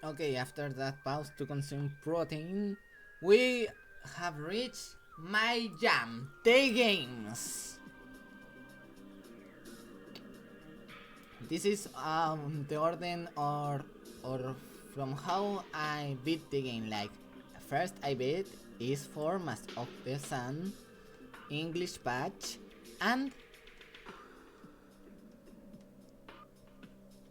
Okay, after that pause to consume protein, we have reached my jam, the games. This is the order or from how I beat the game. Like first I beat is for Master of the Sun, English patch, and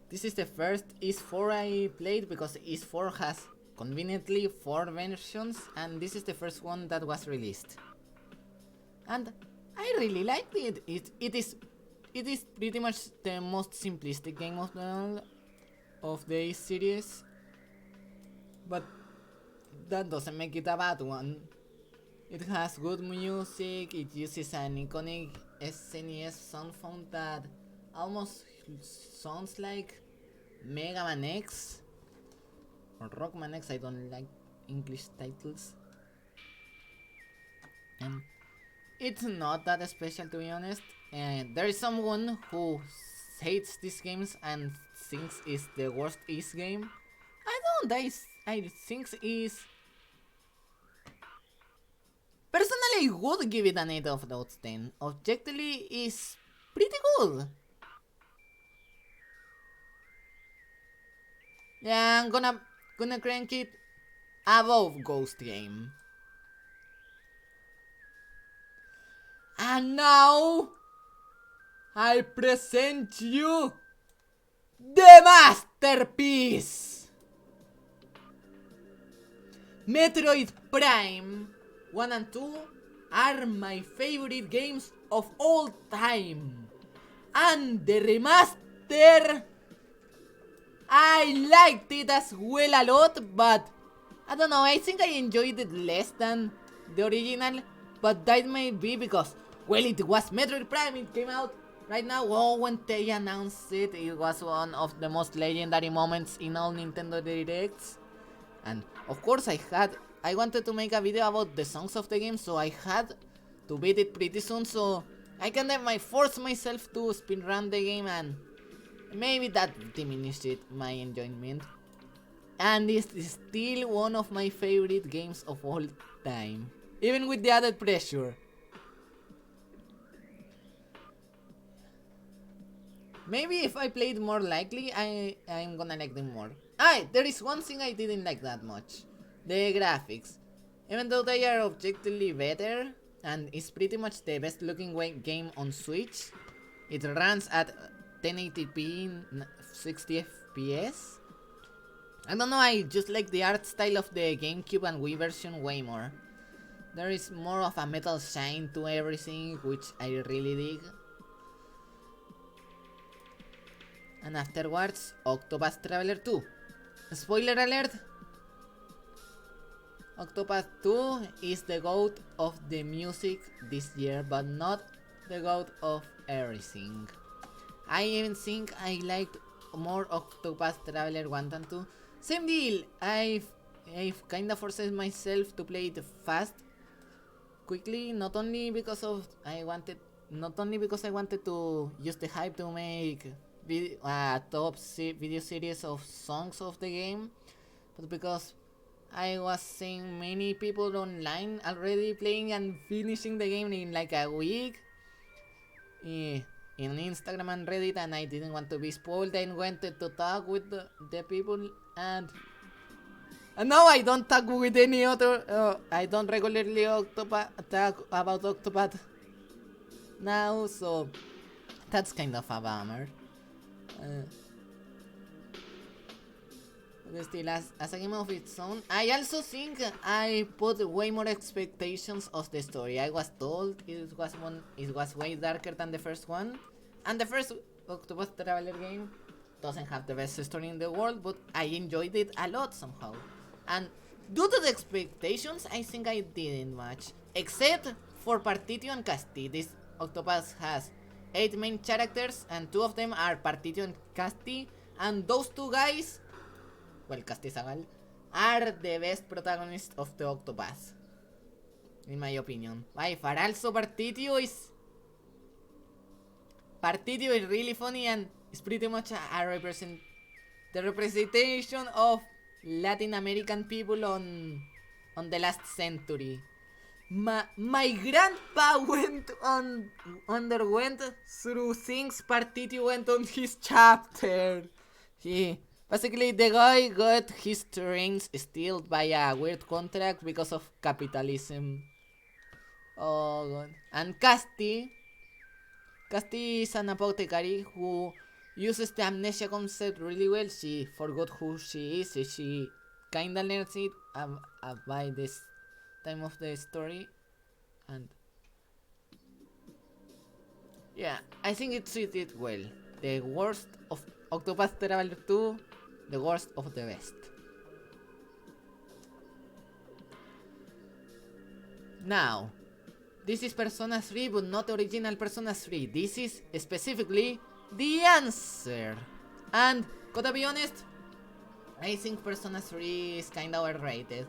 this is the first is4 I played because is4 has conveniently 4 versions, and this is the first one that was released. And I really liked it. It is pretty much the most simplistic game of the series, but that doesn't make it a bad one. It has good music. It uses an iconic SNES sound font that almost sounds like Mega Man X or Rockman X. I don't like English titles. And it's not that special, to be honest. There is someone who hates these games and thinks it's the worst is game. I don't. I think is personally would give it an 8 of those 10. Objectively is pretty good. Yeah, I'm gonna crank it above Ghost Game. And now I present you the masterpiece! Metroid Prime 1 and 2 are my favorite games of all time. And the remaster, I liked it as well a lot, but I don't know, I think I enjoyed it less than the original. But that may be because, well, it was Metroid Prime, it came out right now. Oh, when they announced it, it was one of the most legendary moments in all Nintendo Directs. And of course I wanted to make a video about the songs of the game, so I had to beat it pretty soon, so I can force myself to speedrun the game, and maybe that diminished my enjoyment. And it's still one of my favorite games of all time, even with the added pressure. Maybe if I played more likely, I'm gonna like them more. There is one thing I didn't like that much. The graphics. Even though they are objectively better, and it's pretty much the best looking game on Switch, it runs at 1080p 60 FPS. I don't know, I just like the art style of the GameCube and Wii version way more. There is more of a metal shine to everything, which I really dig. And afterwards, Octopath Traveler 2. Spoiler alert! Octopath 2 is the GOAT of the music this year, but not the GOAT of everything. I even think I liked more Octopath Traveler 1 than 2. Same deal, I've kinda forced myself to play it fast, quickly, not only because I wanted to use the hype to make top video series of songs of the game, but because I was seeing many people online already playing and finishing the game in like a week in Instagram and Reddit, and I didn't want to be spoiled. I wanted to talk with the people, and now I don't talk with any other. I don't regularly talk about Octopath now, so that's kind of a bummer. Still, as a game of its own, I also think I put way more expectations of the story. I was told it was way darker than the first one, and the first Octopath Traveler game doesn't have the best story in the world, but I enjoyed it a lot somehow. And due to the expectations, I think I didn't much, except for Partitio and Casti. This Octopath has 8 main characters, and 2 of them are Partitio and Casti, and those 2 guys, well, Castizagal, are the best protagonists of the Octopath, in my opinion. By far, also Partitio is really funny, and it's pretty much the representation of Latin American people on the last century. My grandpa underwent through things Partiti went on his chapter. He basically the guy got his rings stealed by a weird contract because of capitalism. Oh god. And Casti is an apothecary who uses the amnesia concept really well. She forgot who she is. She kinda learns it by this time of the story. And yeah, I think it suited well. The worst of Octopath Traveler 2, the worst of the best. Now, this is Persona 3, but not original Persona 3. This is specifically the answer. And, gotta be honest, I think Persona 3 is kinda overrated.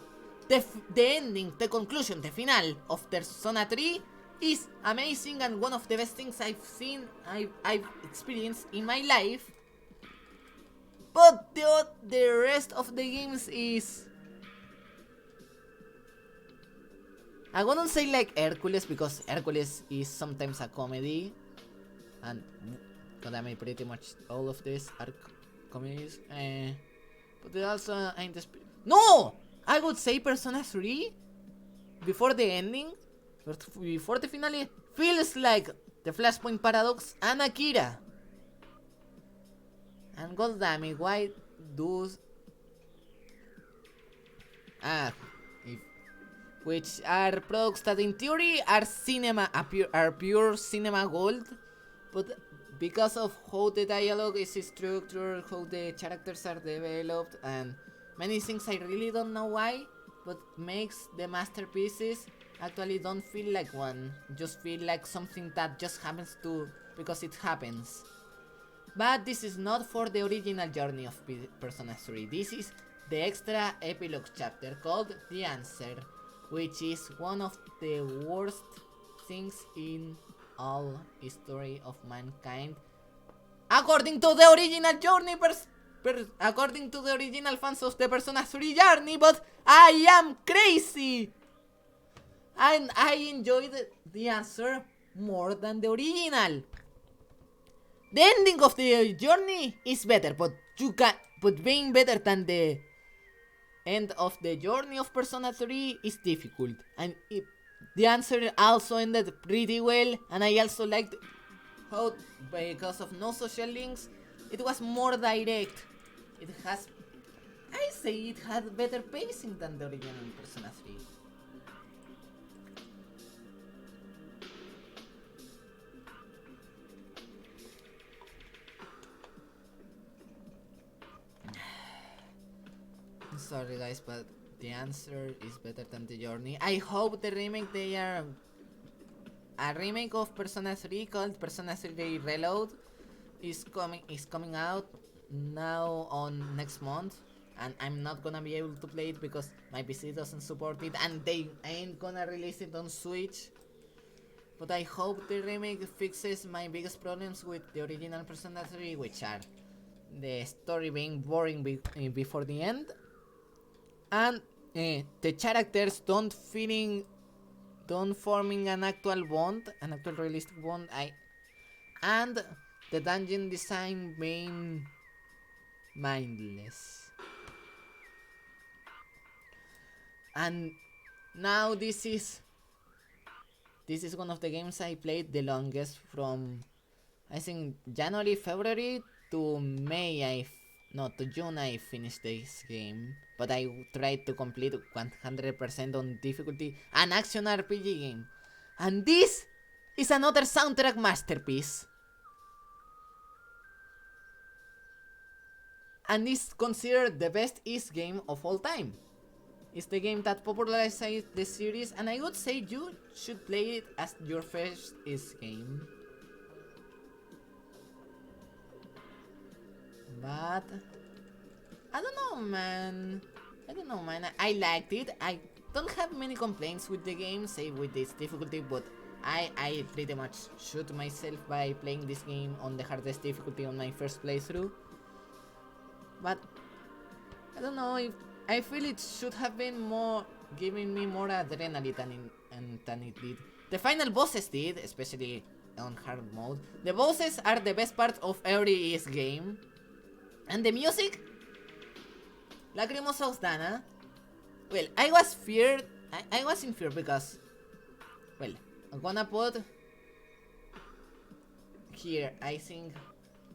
The ending, the conclusion, the final of Persona 3 is amazing and one of the best things I've experienced in my life. But the rest of the games is... I wouldn't say like Hercules, because Hercules is sometimes a comedy. And I mean, pretty much all of these are comedies. But they also ain't the... No! I would say Persona 3, before the ending, before the finale, feels like the Flashpoint Paradox and Akira. And goddammit, why do... which are products that in theory are pure cinema gold, but because of how the dialogue is structured, how the characters are developed, and many things I really don't know why, but makes the masterpieces actually don't feel like one, just feel like something that just happens to because it happens. But this is not for the original journey of Persona 3. This is the extra epilogue chapter called The Answer, which is one of the worst things in all history of mankind, according to the original journey, according to the original fans of the Persona 3 journey. But I am crazy, and I enjoyed The Answer more than the original. The ending of the journey is better, but being better than the end of the journey of Persona 3 is difficult. And The Answer also ended pretty well, and I also liked how, because of no social links, it was more direct. I say it had better pacing than the original Persona 3. Sorry guys, but The Answer is better than the journey. I hope the remake a remake of Persona 3 called Persona 3 Reload is coming out now on next month, and I'm not gonna be able to play it because my PC doesn't support it, and they ain't gonna release it on Switch. But I hope the remake fixes my biggest problems with the original Persona 3, which are the story being boring before the end, and the characters don't forming an actual bond, an actual realistic bond. And the dungeon design being mindless. And now this is one of the games I played the longest, from I think January, February to May. To June I finished this game, but I tried to complete 100% on difficulty, an action RPG game. And this is another soundtrack masterpiece. And is considered the best Ys game of all time. It's the game that popularized the series, and I would say you should play it as your first Ys game. But I don't know, man. I liked it. I don't have many complaints with the game, save with its difficulty, but I pretty much shoot myself by playing this game on the hardest difficulty on my first playthrough. But I don't know if I feel it should have been more giving me more adrenaline than it did. The final bosses did, especially on hard mode. The bosses are the best part of every ES game. And the music? Lacrimosa of Dana. Well, I was feared. I was in fear because, well, I'm gonna put here, I think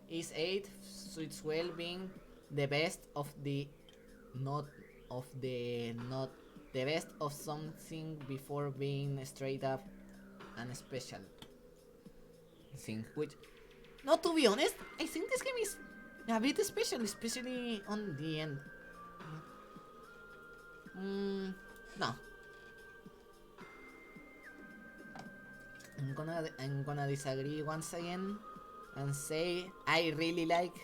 is 8 Sweet Well being the best of the not the best of something before being straight up and special thing, which, not to be honest, I think this game is a bit special, especially on the end. No. I'm gonna disagree once again and say I really like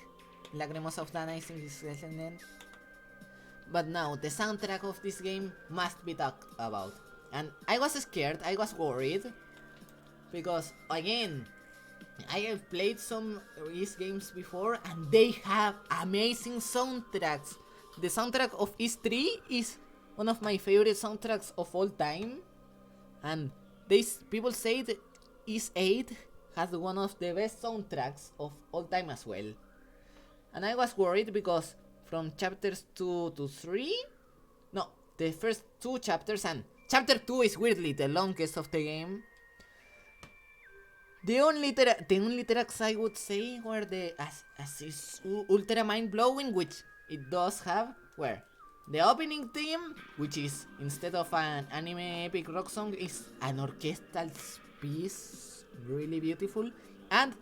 Lacrimosa of Dana. I think it's excellent. But now the soundtrack of this game must be talked about. And I was scared, I was worried, because again, I have played some East games before and they have amazing soundtracks. The soundtrack of East 3 is one of my favorite soundtracks of all time. And people say that East 8 has one of the best soundtracks of all time as well. And I was worried because from chapters 2 to 3, no, the first 2 chapters, and chapter 2 is weirdly the longest of the game. The only tracks I would say were the as is ultra mind blowing, which it does have, were the opening theme, which is, instead of an anime epic rock song, is an orchestral piece, really beautiful, and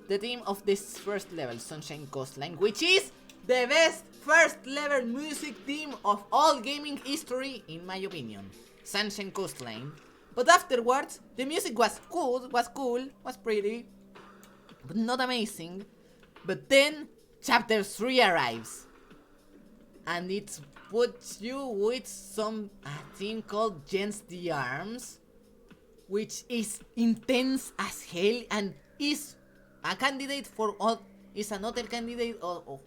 the theme of this first level, Sunshine Coastline, which is the best first level music theme of all gaming history, in my opinion. Sunshine Coastline. But afterwards, the music was cool, was pretty, but not amazing. But then, chapter 3 arrives. And it puts you with a theme called Gens the Arms, which is intense as hell and is a candidate for all, is another candidate of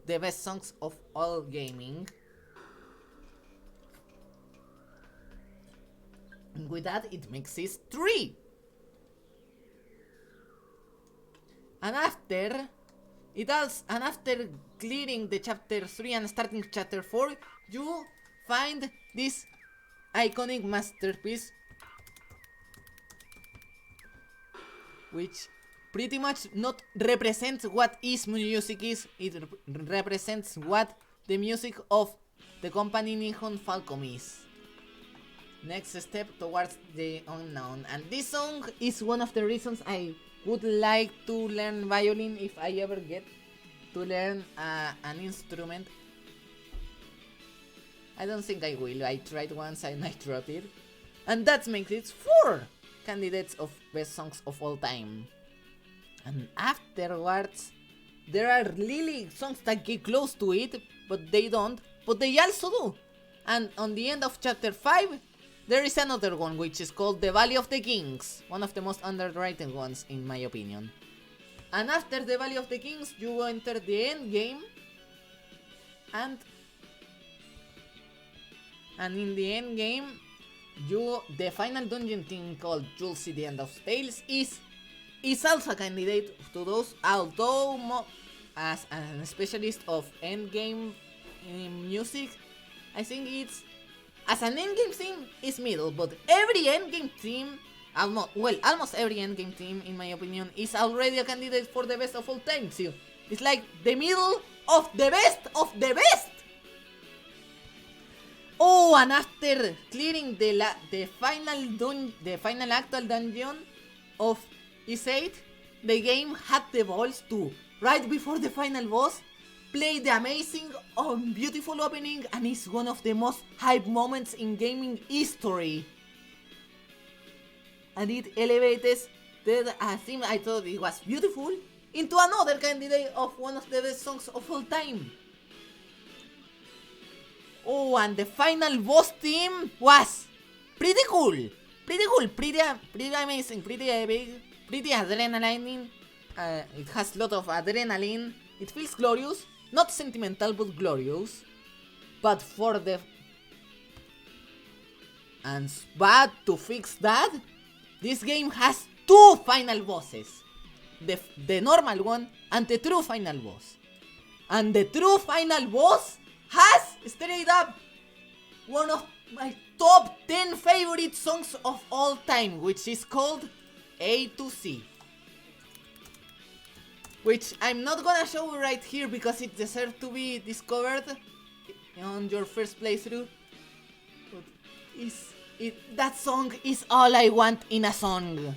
the best songs of all gaming. And with that, it makes it 3. And after clearing the chapter 3 and starting chapter 4, you find this iconic masterpiece, which pretty much not represents what is music is, it represents what the music of the company Nihon Falcom is. Next step towards the unknown. And this song is one of the reasons I would like to learn violin if I ever get to learn an instrument. I don't think I will. I tried once and I dropped it. And that makes it 4 candidates of best songs of all time. And afterwards, there are really songs that get close to it, but they don't. But they also do. And on the end of chapter 5, there is another one which is called The Valley of the Kings, one of the most underrated ones in my opinion. And after The Valley of the Kings, you enter the end game, and in the end game, the final dungeon theme called You'll See the End of Tales is also a candidate to those, although as a specialist of endgame music, I think it's, as an endgame theme, is middle, but every endgame theme, almost every endgame theme, in my opinion, is already a candidate for the best of all time. So it's like the middle of the best of the best. Oh, and after clearing the final actual dungeon of Is8, the game had the balls to, right before the final boss, play the amazing, beautiful opening, and it's one of the most hype moments in gaming history. And it elevates the theme I thought it was beautiful into another candidate of one of the best songs of all time. Oh, and the final boss theme was pretty cool, pretty amazing, pretty epic, pretty adrenaline. It has a lot of adrenaline. It feels glorious. Not sentimental, but glorious. But for the and but to fix that, this game has two final bosses. The normal one and the true final boss. And the true final boss has straight up one of my top 10 favorite songs of all time, which is called A to C. Which I'm not gonna show right here because it deserves to be discovered on your first playthrough. But that song is all I want in a song.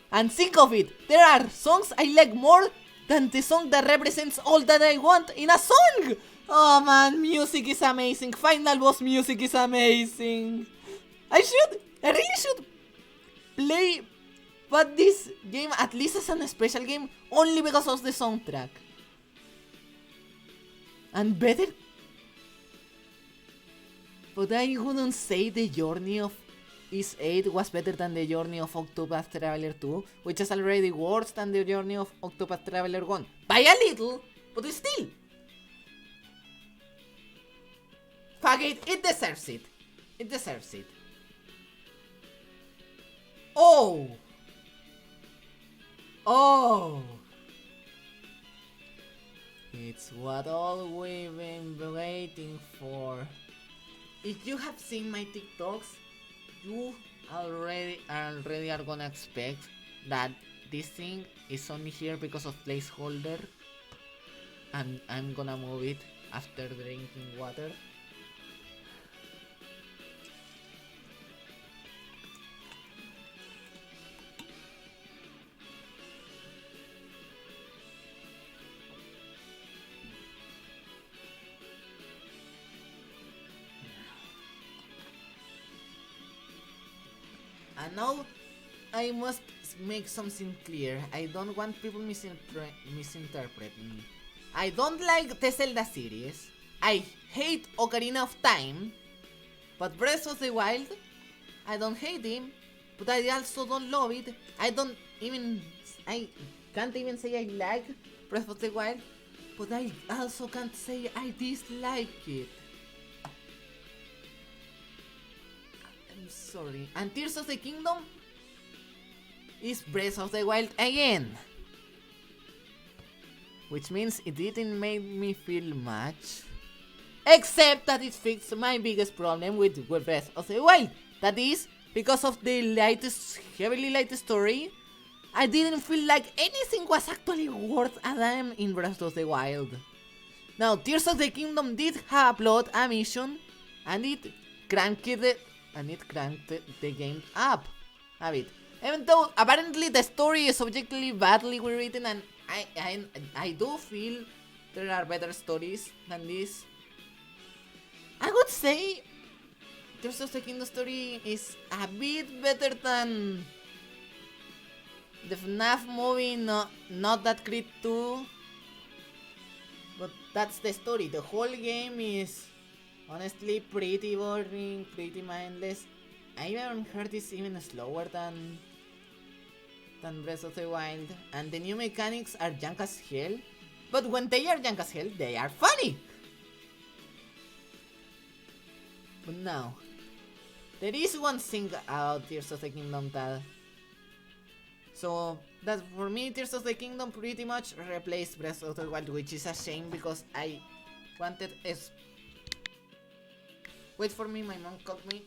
And think of it, there are songs I like more than the song that represents all that I want in a song. Oh man, music is amazing. Final boss music is amazing. I really should play but this game at least as a special game only because of the soundtrack. And better. But I wouldn't say the journey of Is 8 was better than the journey of Octopath Traveler 2, which is already worse than the journey of Octopath Traveler 1. By a little, but still. Fuck it, it deserves it. It deserves it. Oh! Oh! It's what all we've been waiting for. If you have seen my TikToks, you already are gonna expect that this thing is only here because of placeholder, and I'm gonna move it after drinking water. And now, I must make something clear. I don't want people misinterpret me. I don't like the Zelda series. I hate Ocarina of Time. But Breath of the Wild, I don't hate him. But I also don't love it. I can't even say I like Breath of the Wild. But I also can't say I dislike it. Sorry. And Tears of the Kingdom is Breath of the Wild again. Which means it didn't make me feel much. Except that it fixed my biggest problem with Breath of the Wild. That is, because of the heavily light story, I didn't feel like anything was actually worth a damn in Breath of the Wild. Now, Tears of the Kingdom did have a plot, a mission, and it cranked the game up a bit. Even though apparently the story is objectively badly written, and I do feel there are better stories than this. I would say Tears of the Kingdom story is a bit better than the FNAF movie, not that Creed 2. But that's the story. The whole game is honestly pretty boring, pretty mindless. I even heard it's even slower than Breath of the Wild. And the new mechanics are junk as hell. But when they are junk as hell, they are funny! But now, there is one thing about Tears of the Kingdom that... So, that for me, Tears of the Kingdom pretty much replaced Breath of the Wild, which is a shame because I wanted... Wait for me, my mom called me.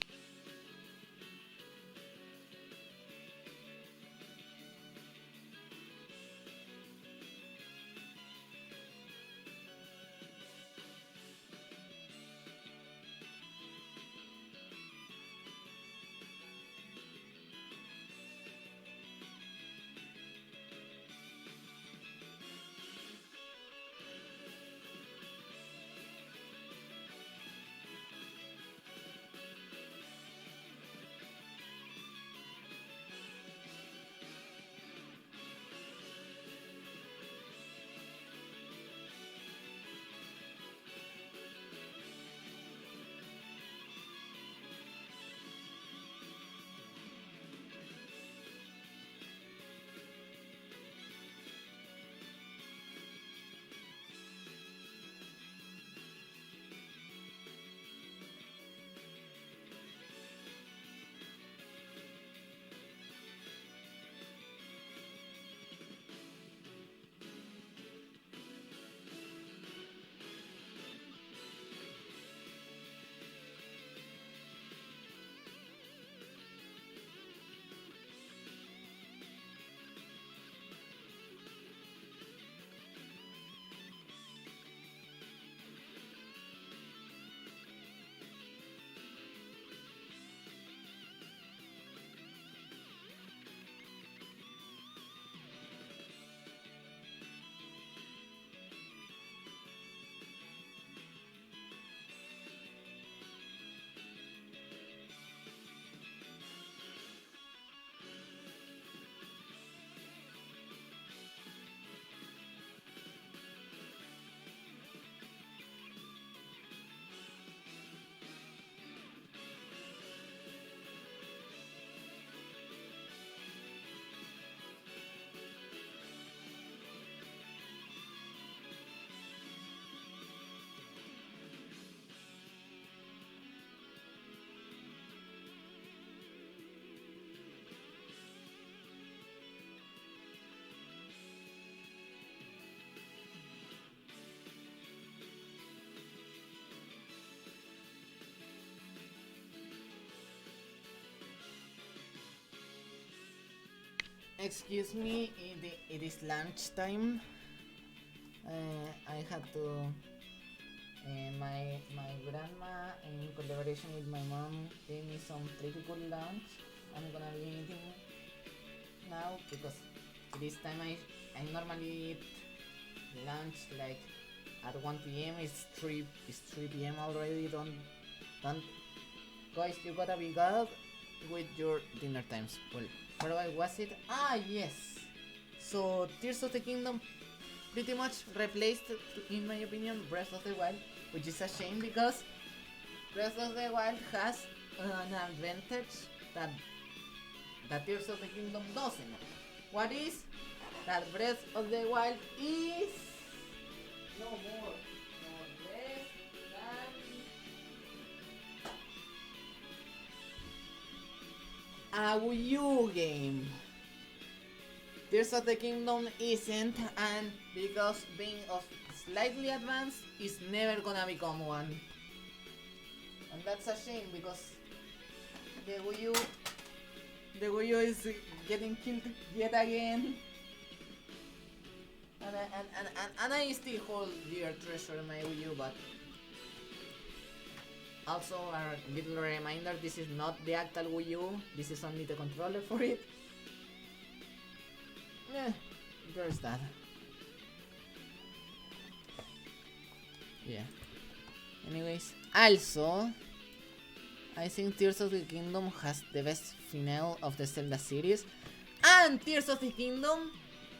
Excuse me, it is lunchtime. I had to. My grandma, in collaboration with my mom, gave me some pretty good lunch. I'm gonna be eating now because it is time. I normally eat lunch like at 1 p.m. It's 3 p.m. already. Don't guys, you gotta be good with your dinner times. Well, where was it? Ah, yes. So Tears of the Kingdom pretty much replaced, in my opinion, Breath of the Wild, which is a shame because Breath of the Wild has an advantage that Tears of the Kingdom doesn't. What is that Breath of the Wild is no more, no less than a Wii U game. Tears of the Kingdom isn't, and because being of slightly advanced is never gonna become one. And that's a shame because the Wii U is getting killed yet again. And I still hold dear treasure in my Wii U, but also a little reminder, this is not the actual Wii U, this is only the controller for it. There's that. Yeah. Anyways, also, I think Tears of the Kingdom has the best finale of the Zelda series. And Tears of the Kingdom,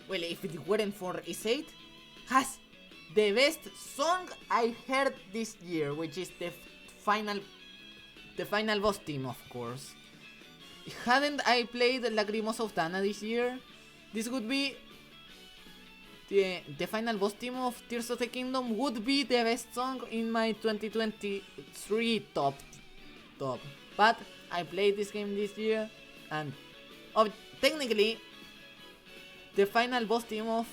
well, if it weren't for Is8, has the best song I heard this year, which is the final boss theme, of course. Hadn't I played Lagrimos of Dana this year, this would be the final boss theme of Tears of the Kingdom would be the best song in my 2023 top. But I played this game this year, and technically the final boss theme of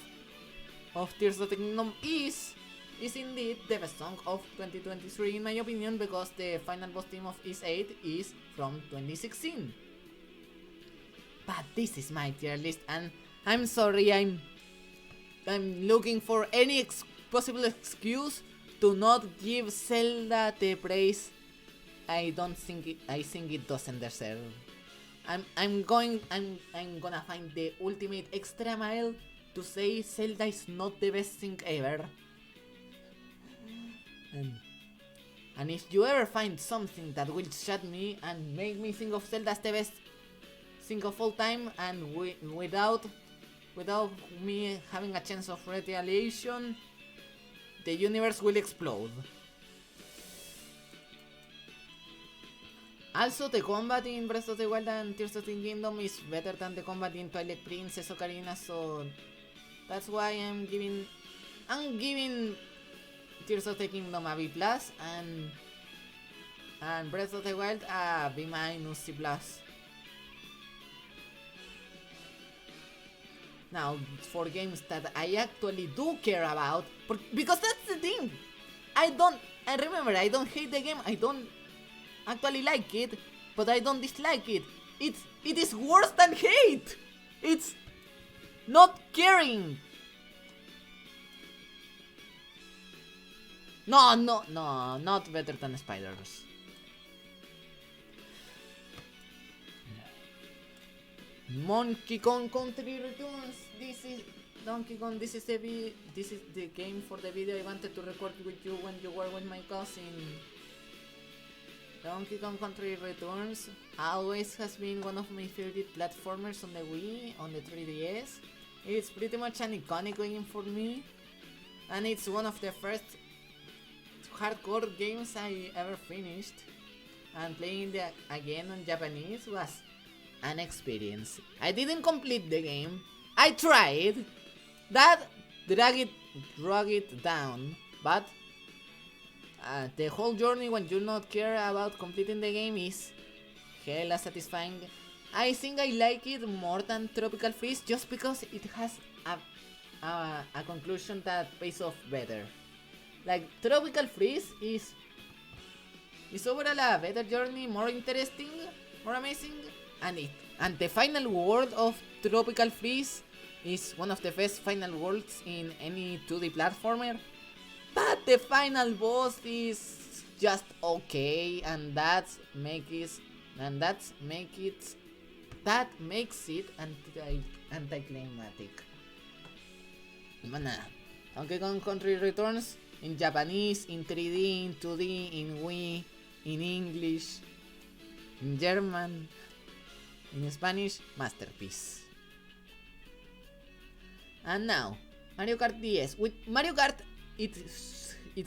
Tears of the Kingdom is indeed the best song of 2023 in my opinion, because the final boss theme of Is8 is from 2016. But this is my tier list, and I'm sorry, I'm looking for any possible excuse to not give Zelda the praise I think it doesn't deserve. I'm gonna find the ultimate extra mile to say Zelda is not the best thing ever. And if you ever find something that will shut me and make me think of Zelda as the best thing of all time, and without me having a chance of retaliation, the universe will explode. Also, the combat in Breath of the Wild and Tears of the Kingdom is better than the combat in Twilight Princess Ocarina, so that's why I'm giving Tears of the Kingdom a B+, and Breath of the Wild a B-, C+. Now, for games that I actually do care about, because that's the thing. I remember, I don't hate the game, I don't actually like it, but I don't dislike it. It is worse than hate. It's not caring. No, not better than Spiders. Monkey Kong Country Returns. This is Donkey Kong. This is the game for the video I wanted to record with you when you were with my cousin. Donkey Kong Country Returns always has been one of my favorite platformers on the Wii, on the 3DS. It's pretty much an iconic game for me, and it's one of the first hardcore games I ever finished, and playing it again on Japanese was an experience. I didn't complete the game. I tried. That drag it down, but the whole journey when you not care about completing the game is hella satisfying. I think I like it more than Tropical Freeze just because it has a conclusion that pays off better. Like, Tropical Freeze is overall a better journey, more interesting, more amazing, and And the final world of Tropical Freeze is one of the best final worlds in any 2D platformer. But the final boss is just okay, and that makes it anticlimactic. Mana, Donkey Kong Country Returns in Japanese, in 3D, in 2D, in Wii, in English, in German, in Spanish, masterpiece. And now, Mario Kart DS. With Mario Kart, it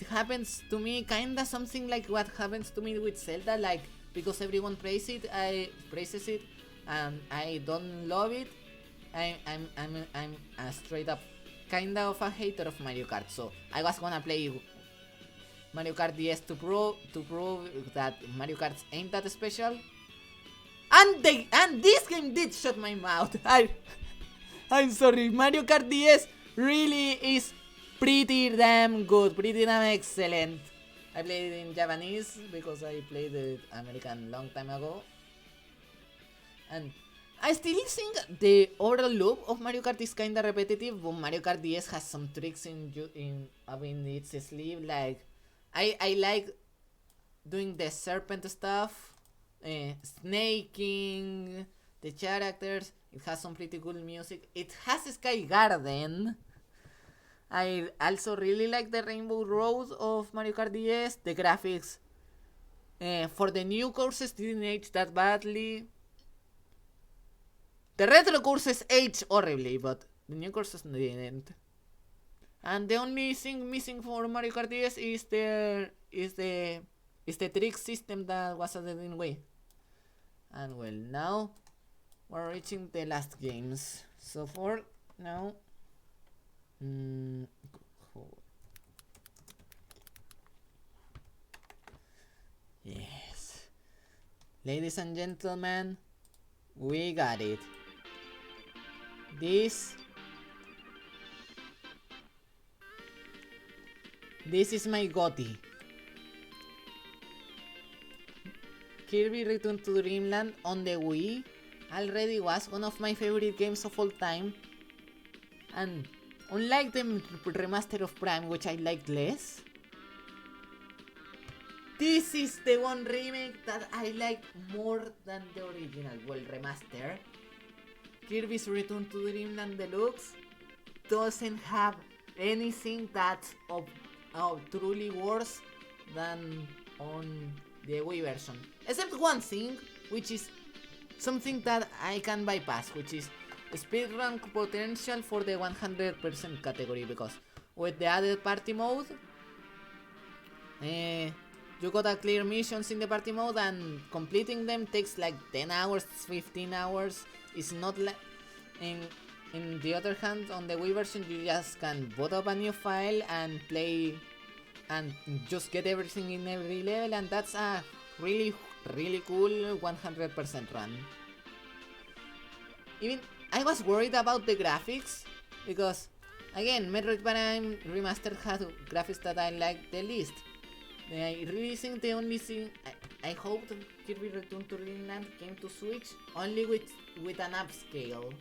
happens to me kinda something like what happens to me with Zelda, like because everyone praises it, and I don't love it. I'm a straight up kinda of a hater of Mario Kart. So I was gonna play Mario Kart DS to prove that Mario Kart ain't that special. And this game did shut my mouth. I'm sorry. Mario Kart DS really is pretty damn good, pretty damn excellent. I played it in Japanese because I played it American long time ago. And I still think the overall loop of Mario Kart is kinda repetitive, but Mario Kart DS has some tricks in its sleeve. Like I like doing the serpent stuff, snaking the characters. It has some pretty cool music. It has Sky Garden. I also really like the Rainbow Road of Mario Kart DS. The graphics for the new courses didn't age that badly. The retro courses aged horribly, but the new courses didn't. And the only thing missing for Mario Kart DS is the trick system that was added in Wii. And well, now we're reaching the last games. So for now, yes, ladies and gentlemen, we got it. This is my GOTY. Kirby Return to Dreamland on the Wii already was one of my favorite games of all time, and unlike the remaster of Prime, which I liked less, this is the one remake that I like more than the original. Well, remaster. Kirby's Return to Dreamland Deluxe doesn't have anything that's truly worse than on the Wii version. Except one thing, which is something that I can bypass, which is speedrun potential for the 100% category, because with the added party mode, you gotta clear missions in the party mode, and completing them takes like 10 hours, 15 hours. It's not like in the other hand, on the Wii version, you just can boot up a new file and play and just get everything in every level, and that's a really cool 100% run. Even I was worried about the graphics, because again, Metroid Prime Remastered had graphics that I liked the least. I really think the only thing I hoped Kirby Return to Dreamland came to Switch only with an upscale,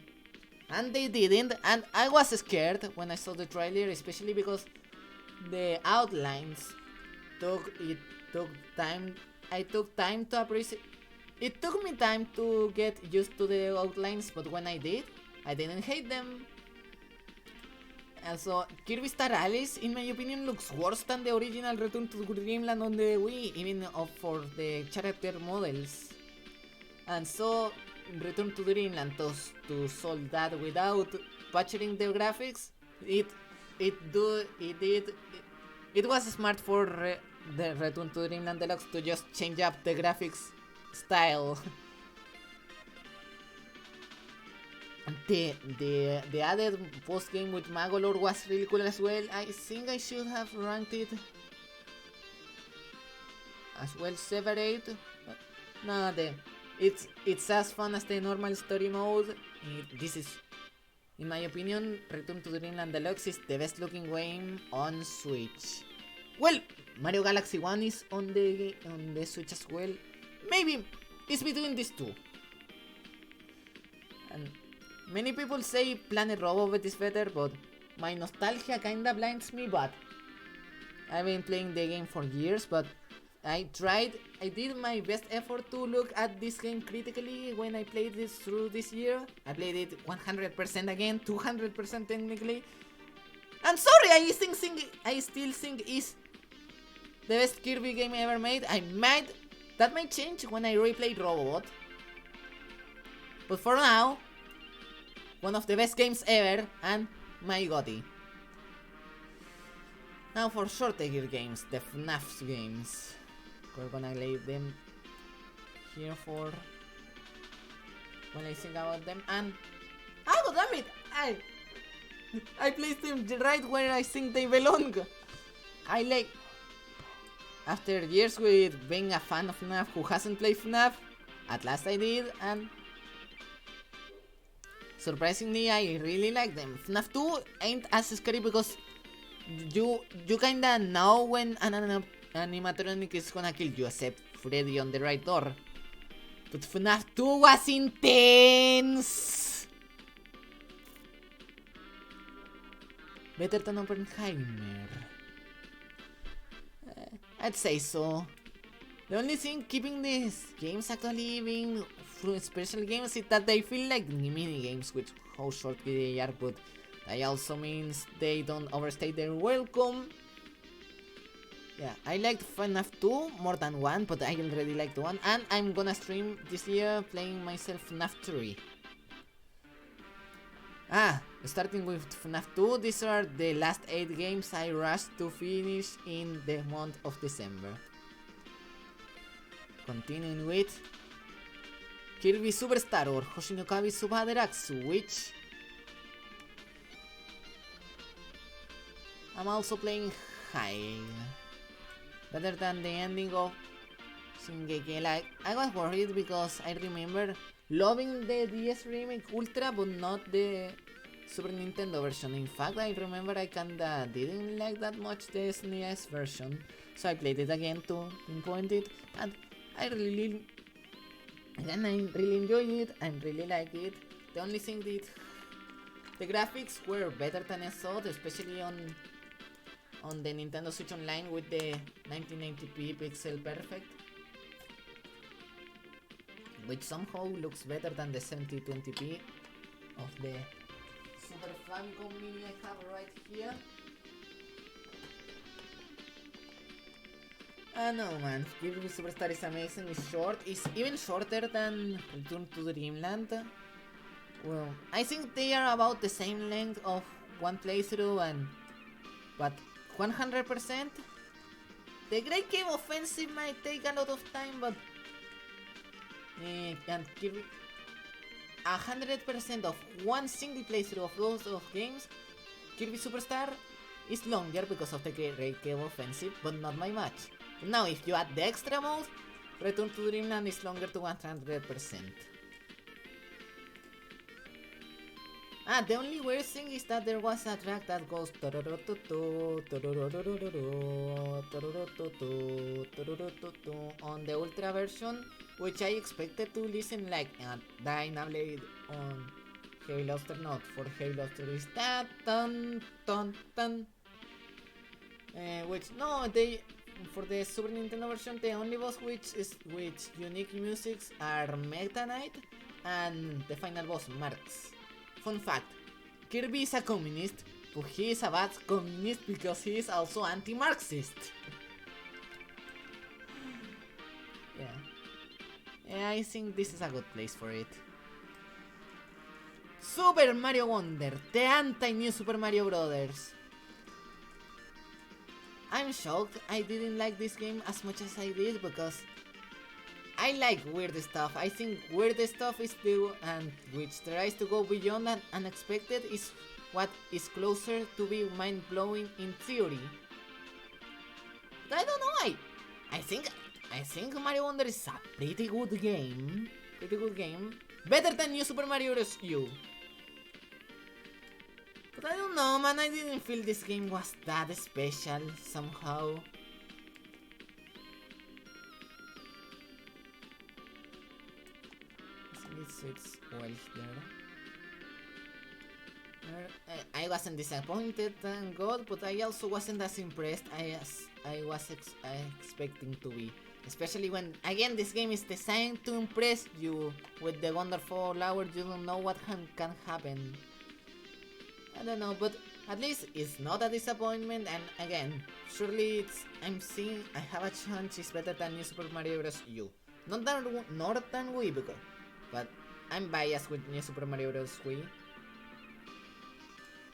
and they didn't, and I was scared when I saw the trailer, especially because the outlines took time. I took time to appreciate. It took me time to get used to the outlines, but when I did, I didn't hate them. And so Kirby Star Allies, in my opinion, looks worse than the original Return to Dreamland on the Wii, even for the character models. And so Return to Dreamland to solve that without butchering the graphics, it was smart for the Return to Dreamland Deluxe to just change up the graphics style. The added post game with Magolor was really cool as well. I think I should have ranked it as well separate. But no, it's as fun as the normal story mode. This is, in my opinion, Return to Dreamland Deluxe is the best looking game on Switch. Well, Mario Galaxy 1 is on the Switch as well. Maybe it's between these two. And many people say Planet Robobot is better, but my nostalgia kinda blinds me. But I've been playing the game for years, but I did my best effort to look at this game critically when I played this through this year. I played it 100% again, 200% technically. I'm sorry, I still think is the best Kirby game ever made. That might change when I replay Robobot. But for now, one of the best games ever and my GOTY. Now for shorter games, the FNAF games. We're gonna leave them here for when I think about them. And oh damn it! I placed them right where I think they belong. After years with being a fan of FNAF who hasn't played FNAF, at last I did, and surprisingly I really like them. FNAF 2 ain't as scary because you kinda know when an animatronic is gonna kill you, except Freddy on the right door. But FNAF 2 was intense! Better than Oppenheimer. I'd say so. The only thing keeping these games actually being special games is that they feel like mini games, with how short they are, but that also means they don't overstay their welcome. Yeah, I liked FNAF 2 more than 1, but I already liked 1, and I'm gonna stream this year playing myself FNAF 3. Starting with FNAF 2, these are the last 8 games I rushed to finish in the month of December. Continuing with Kirby Superstar or Hoshinokabi Subaderaxu, which I'm also playing high. Better than the ending of Shingeki. Like, I was worried because I remember loving the DS Remake Ultra, but not the Super Nintendo version. In fact, I remember I kinda didn't like that much the SNES version, so I played it again to pinpoint it, and I really enjoyed it and really like it. The only thing that the graphics were better than I thought, especially on the Nintendo Switch Online with the 1990p pixel perfect, which somehow looks better than the 7020p of the Super Famicom Mini I have right here. No man, Kirby Superstar is amazing, it's short, it's even shorter than Return to Dreamland. Well, I think they are about the same length of one playthrough, but 100%? The Great Cave Offensive might take a lot of time, but and Kirby 100% of one single playthrough of those games, Kirby Superstar is longer because of the Great Cave Offensive, but not by much. Now, if you add the extra mode, Return to Dreamland is longer to 100%. The only weird thing is that there was a track that goes on the Ultra version, which I expected to listen like Dyna Blade on Heavy Luster, not for Heavy Luster is that dun dun dun. Which no, for the Super Nintendo version, the only boss which unique musics are Meta Knight and the final boss Marx. Fun fact, Kirby is a communist, but he is a bad communist because he is also anti-Marxist. Yeah, I think this is a good place for it. Super Mario Wonder, the anti-new Super Mario Brothers. I'm shocked I didn't like this game as much as I did because I like weird stuff. I think weird stuff is and which tries to go beyond and unexpected is what is closer to be mind-blowing in theory. But I don't know, I think Mario Wonder is a pretty good game. Better than New Super Mario Bros. U. But I don't know, man, I didn't feel this game was that special somehow. I think it fits well there. I wasn't disappointed, thank God, but I also wasn't as impressed as I was expecting to be. Especially when, again, this game is designed to impress you with the wonderful hour. You don't know what can happen. I don't know, but at least it's not a disappointment. And again, surely I have a chance it's better than New Super Mario Bros. U. Not than Wii, but I'm biased with New Super Mario Bros. Wii.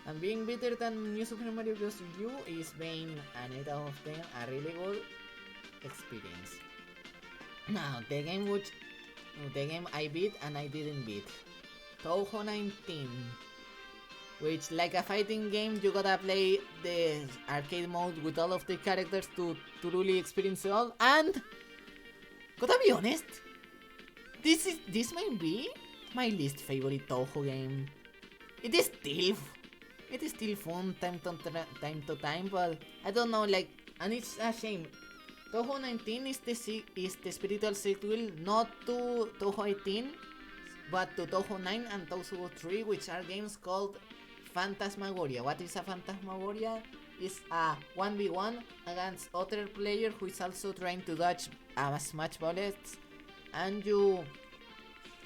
And being better than New Super Mario Bros. U is being an 8 out of 10, a really good experience. Now, the game I beat and I didn't beat. Touhou 19. Which, like a fighting game, you gotta play the arcade mode with all of the characters to truly experience it all. And gotta be honest, this might be my least favorite Touhou game. It is still fun time to time, but I don't know, like, and it's a shame. Touhou 19 is the spiritual sequel not to Touhou 18, but to Touhou 9 and Touhou 3, which are games called Phantasmagoria. What is a Phantasmagoria? It's a 1v1 against other player who is also trying to dodge as much bullets, and you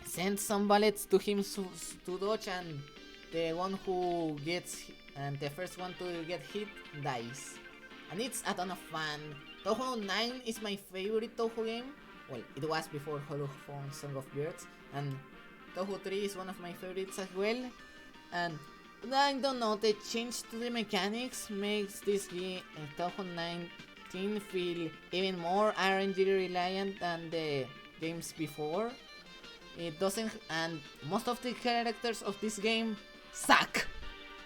send some bullets to him to dodge, and the one who gets and the first one to get hit dies. And it's a ton of fun. Touhou 9 is my favorite Touhou game. Well, it was before Hollow Phone Song of Birds, and Touhou 3 is one of my favorites as well. And I don't know, the change to the mechanics makes this game, Touhou 19, feel even more RNG reliant than the games before. It doesn't, and most of the characters of this game suck.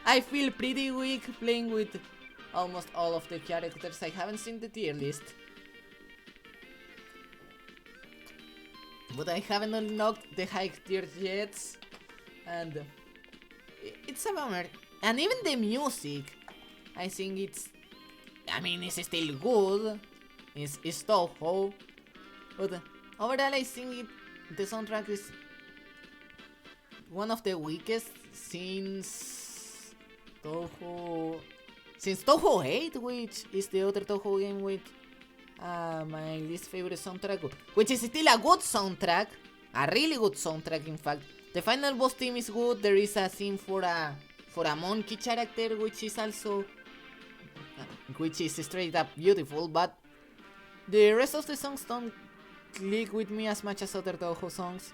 I feel pretty weak playing with almost all of the characters. I haven't seen the tier list, but I haven't unlocked the high tier yet, and it's a bummer. And even the music, I think it's still good. It's Touhou, but overall I think the soundtrack is one of the weakest since Touhou 8, which is the other Touhou game with my least favorite soundtrack, which is still a good soundtrack, a really good soundtrack in fact. The final boss theme is good. There is a theme for a monkey character, which is straight up beautiful, but the rest of the songs don't click with me as much as other Touhou songs.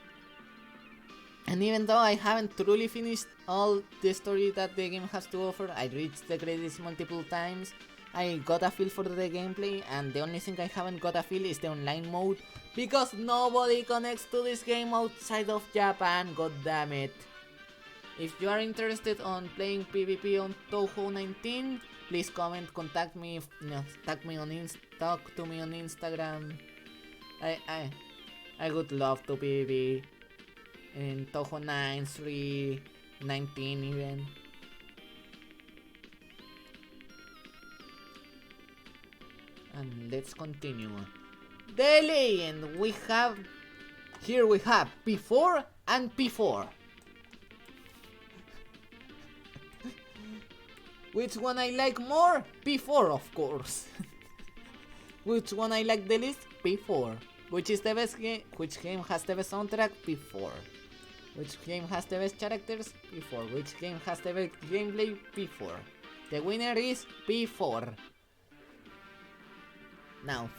And even though I haven't truly finished all the story that the game has to offer, I reached the credits multiple times, I got a feel for the gameplay, and the only thing I haven't got a feel is the online mode, because nobody connects to this game outside of Japan, god damn it. If you are interested on playing PvP on Touhou 19, please comment, contact me, talk to me on Instagram. I would love to PvP in Touhou 9, 3, 19 even. And let's continue. The legend here we have before and before. Which one I like more? Before, of course. Which one I like the least? Before. Which is the best game? Which game has the best soundtrack? Before. Which game has the best characters? Before. Which game has the best gameplay? Before. The winner is before. Now,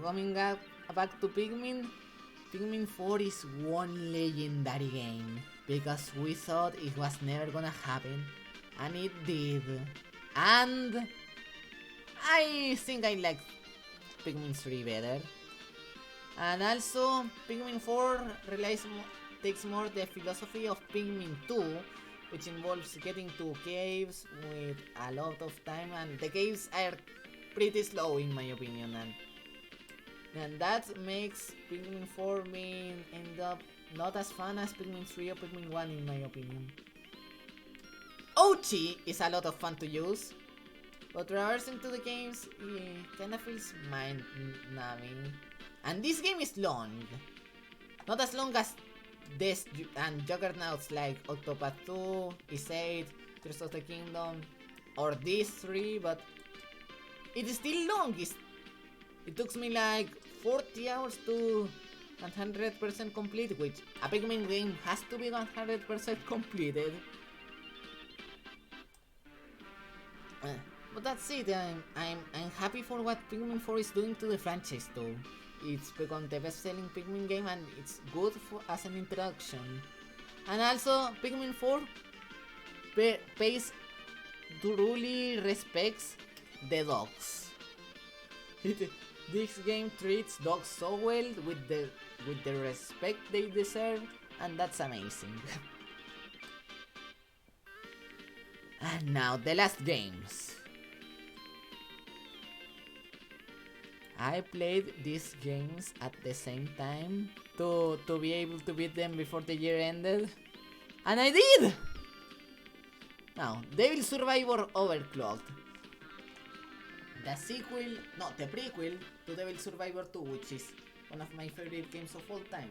coming back to Pikmin 4 is one legendary game, because we thought it was never gonna happen, and it did. And I think I like Pikmin 3 better. And also, Pikmin 4 takes more the philosophy of Pikmin 2, which involves getting to caves with a lot of time, and the caves are pretty slow in my opinion, and that makes Pikmin 4 end up not as fun as Pikmin 3 or Pikmin 1 in my opinion. Ochi is a lot of fun to use, but traversing to the games kinda feels mind-numbing. And this game is long. Not as long as this and juggernauts like Octopath 2, Is 8, Tears of the Kingdom, or these 3, but it is still long. It took me like 40 hours to 100% complete, which a Pikmin game has to be 100% completed. But that's it. I'm happy for what Pikmin 4 is doing to the franchise though. It's become the best-selling Pikmin game and it's good as an introduction. And also, Pikmin 4 pays truly respects the dogs. This game treats dogs so well with the respect they deserve, and that's amazing. And now the last games. I played these games at the same time to be able to beat them before the year ended. And I did! Now, Devil Survivor Overclocked. The prequel to Devil Survivor 2, which is one of my favorite games of all time.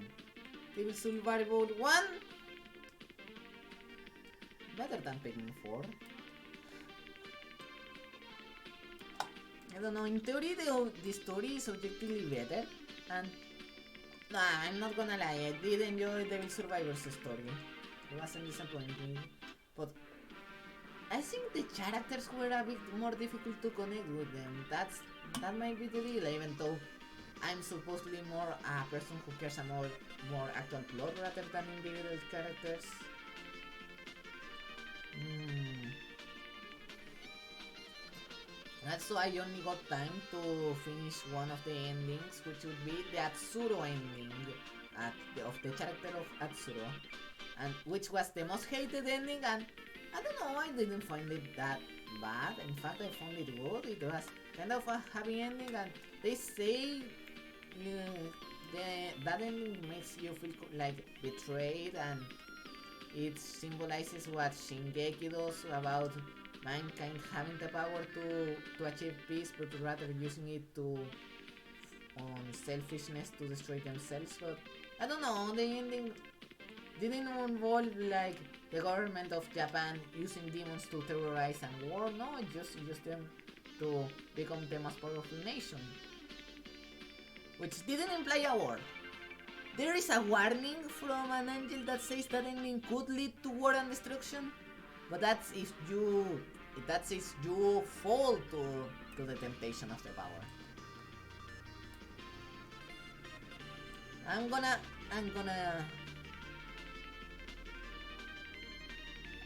Devil Survivor 1, better than Pikmin 4. I don't know, in theory the story is objectively better, and I'm not gonna lie, I did enjoy Devil Survivor's story. It wasn't disappointing, but I think the characters were a bit more difficult to connect with them. That might be the deal, even though I'm supposedly more a person who cares about more actual plot rather than individual characters. Also, I only got time to finish one of the endings, which would be the Atsuro ending of the character of Atsuro, and which was the most hated ending, and I don't know, I didn't find it that bad. In fact, I found it good. It was kind of a happy ending, and they say that ending makes you feel like betrayed, and it symbolizes what Shingeki does about mankind having the power to achieve peace, but rather using it on selfishness to destroy themselves. But I don't know, the ending didn't involve like the government of Japan using demons to terrorize and war. No, it just used them to become the most powerful nation, which didn't imply a war. There is a warning from an angel that says that ending could lead to war and destruction, but that's if you fall to the temptation of the power. I'm gonna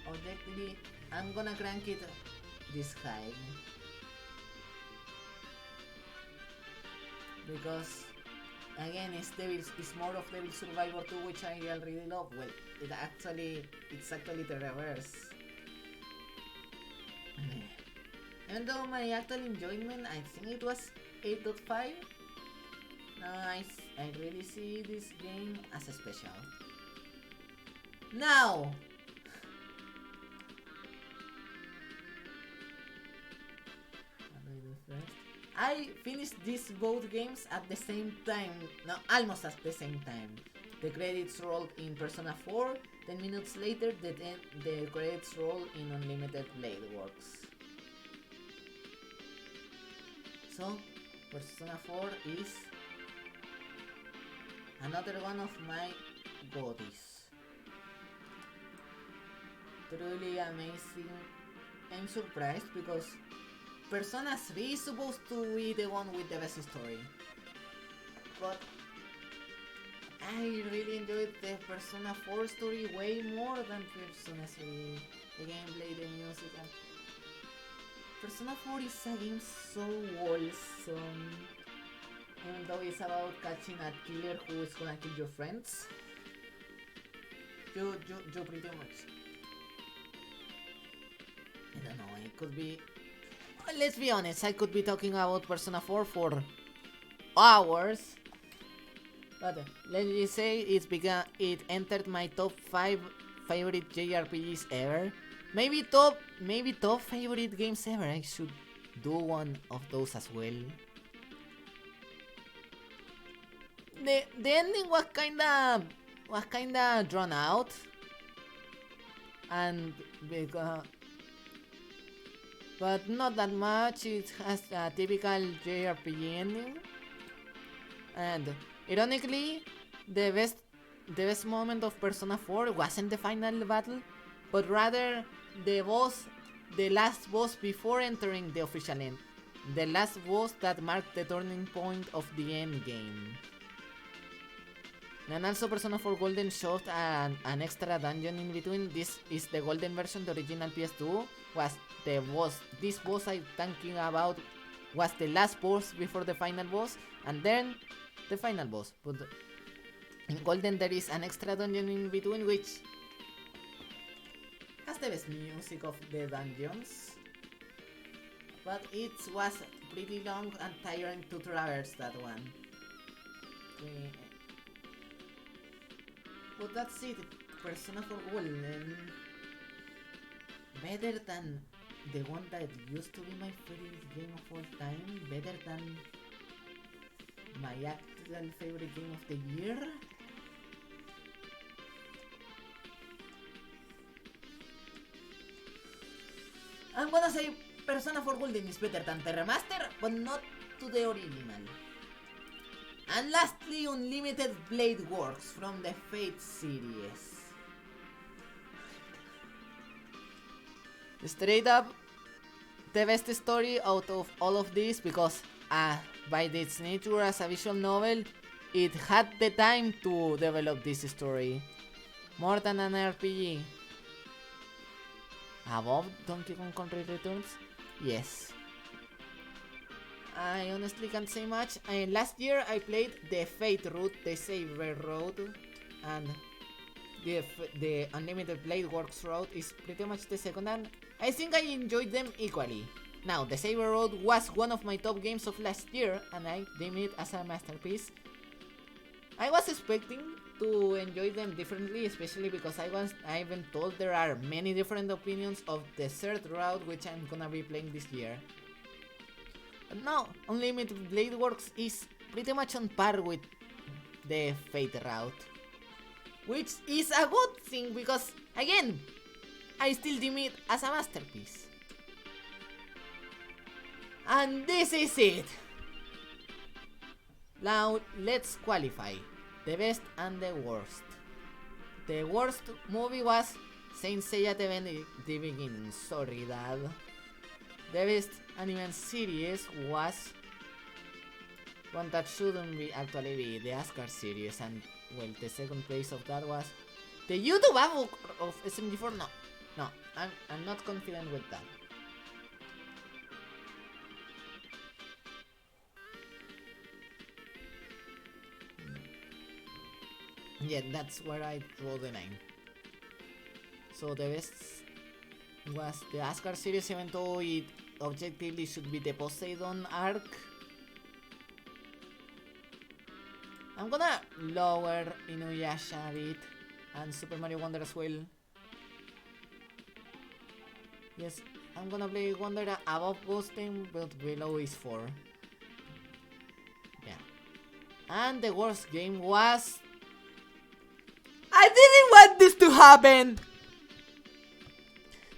objectively, I'm gonna crank it this high because again it's more of Devil Survivor 2, which I already love. Well, it's actually the reverse. Even though my actual enjoyment, I think it was 8.5. Now I really see this game as a special. Now, I finished these both games at the same time. No, almost at the same time. The credits rolled in Persona 4. 10 minutes later, the credits roll in Unlimited Blade Works. So, Persona 4 is another one of my goodies. Truly amazing. I'm surprised because Persona 3 is supposed to be the one with the best story. But I really enjoyed the Persona 4 story way more than Persona 3. The gameplay, the music, and Persona 4 is a game so wholesome. Even though it's about catching a killer who is gonna kill your friends. You pretty much. I don't know, it could be... Let's be honest, I could be talking about Persona 4 for hours. But let's just say it entered my top 5 favorite JRPGs ever. Maybe top favorite games ever. I should do one of those as well. The ending was kinda was kinda drawn out, and because, but not that much. It has a typical JRPG ending, and ironically, the best moment of Persona 4 wasn't the final battle, but rather the last boss before entering the official end. The last boss that marked the turning point of the end game. And also Persona 4 Golden showed an extra dungeon in between. This is the Golden version, the original PS2 was the boss. This boss I'm thinking about was the last boss before the final boss, and then the final boss. But in Golden there is an extra dungeon in between which has the best music of the dungeons. But it was pretty long and tiring to traverse that one. But that's it. Persona 4 Golden. Better than the one that used to be my favorite game of all time. Better than my actual favorite game of the year. I'm gonna say Persona 4 Golden is better than the remaster, but not to the original. And lastly, Unlimited Blade Works from the Fate series. Straight up, the best story out of all of this, because by its nature as a visual novel, it had the time to develop this story. More than an RPG. Above Donkey Kong Country Returns? Yes. I honestly can't say much. Last year I played the Fate route, the Saber route, and the Unlimited Blade Works route is pretty much the second, and I think I enjoyed them equally. Now, the Saber route was one of my top games of last year, and I deem it as a masterpiece. I was expecting to enjoy them differently, especially because I've been told there are many different opinions of the third route, which I'm gonna be playing this year. But no, Unlimited Blade Works is pretty much on par with the Fate route, which is a good thing because, again, I still deem it as a masterpiece. And this is it. Now let's qualify the best and the worst. The worst movie was Saint Seiya the Beginning. Sorry, Dad. The best anime series was one that shouldn't be actually be the Ascar series, and well, the second place of that was the YouTube book of SM4. No, I'm not confident with that. Yeah, that's where I draw the line. So the best was the Ascar series, even though it objectively should be the Poseidon arc. I'm gonna lower Inuyasha a bit, and Super Mario Wonder as well. Yes, I'm gonna play Wonder above Ghosting, but below is 4. Yeah. And the worst game was... I didn't want this to happen!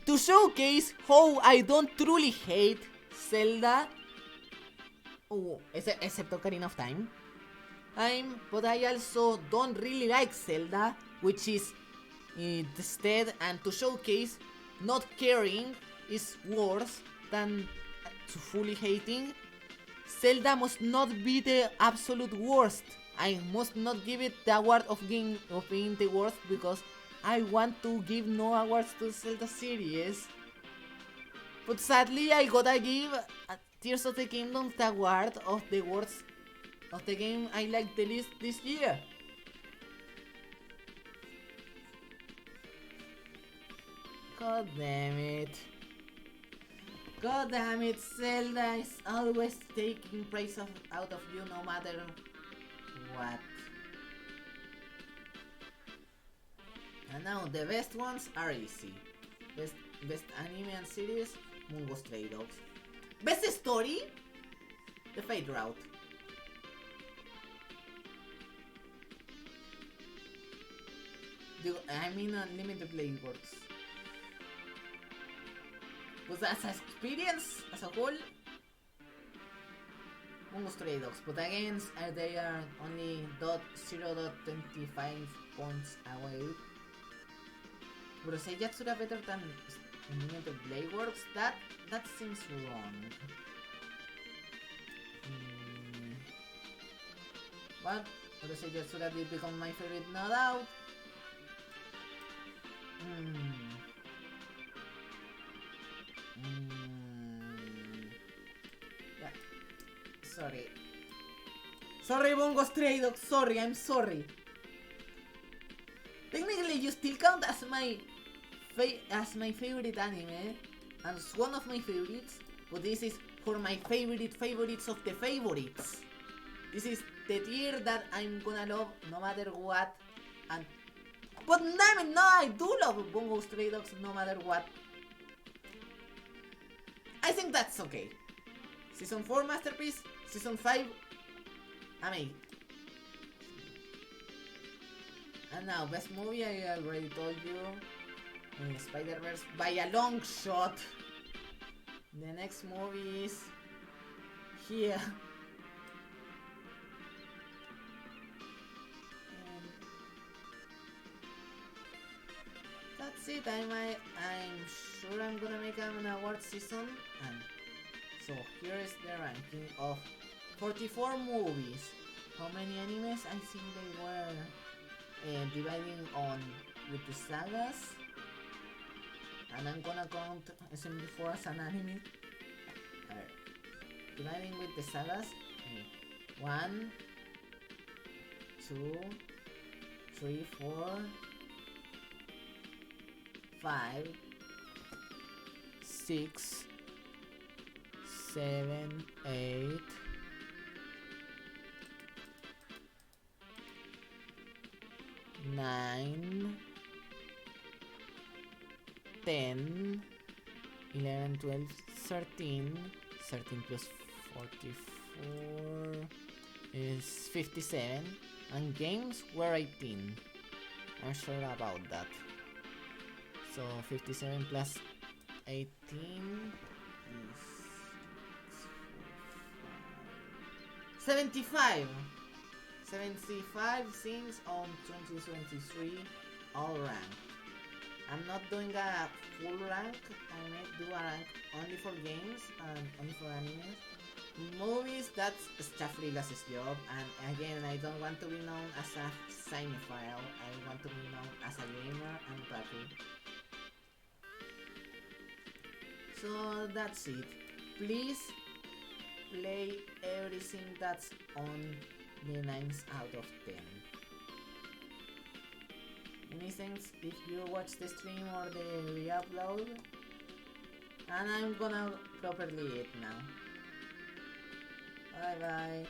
To showcase how I don't truly hate Zelda, except Ocarina of Time, but I also don't really like Zelda, which is instead, and to showcase not caring is worse than fully hating. Zelda must not be the absolute worst. I must not give it the award of being the worst, because I want to give no awards to Zelda series. But sadly, I gotta give Tears of the Kingdom the award of the worst of the game I liked the least this year. God damn it. God damn it, Zelda is always taking praise out of you no matter what. And now the best ones are easy. Best anime and series, Mungo Stray Dogs. Best story, The Fate Route. I mean unlimited play works. But as an experience, as a whole, Bungo Stray Dogs. But again, they are only 0.25 points away. But say Yatsura better than Unlimited Blade Works? That seems wrong. But say Yatsura did become my favorite, no doubt. Yeah. Sorry, Bungo Stray Dogs. Sorry, I'm sorry. Technically, you still count as my favorite anime, and it's one of my favorites. But this is for my favorites of the favorites. This is the tier that I'm gonna love no matter what. But damn it, no, I do love Bungo Stray Dogs no matter what. I think that's okay. Season 4 masterpiece, Season 5 amazing. And now, best movie, I already told you. Spider-Verse by a long shot. The next movie is here. And that's it. I'm sure I'm gonna make an award season. And so here is the ranking of 44 movies. How many animes? I think they were dividing on with the sagas, and I'm gonna count SM4 as an anime. Dividing with the sagas. 1, 2, 3, 4, 5, 6, 7, 8. 9, 10, 11, 12, 13. 13 plus 44 is 57. And games were 18. I'm sure about that. So 57 plus 18 is 75. 75 things on 2023 all rank. I'm not doing a full rank, I may do a rank only for games and only for animes. Movies, that's Staff Ligas' job, and again, I don't want to be known as a cinephile, I want to be known as a gamer and tattoo. So that's it. Please play everything that's on the 9s out of 10. Many thanks if you watch the stream or the re-upload. And I'm gonna properly eat now. Bye bye.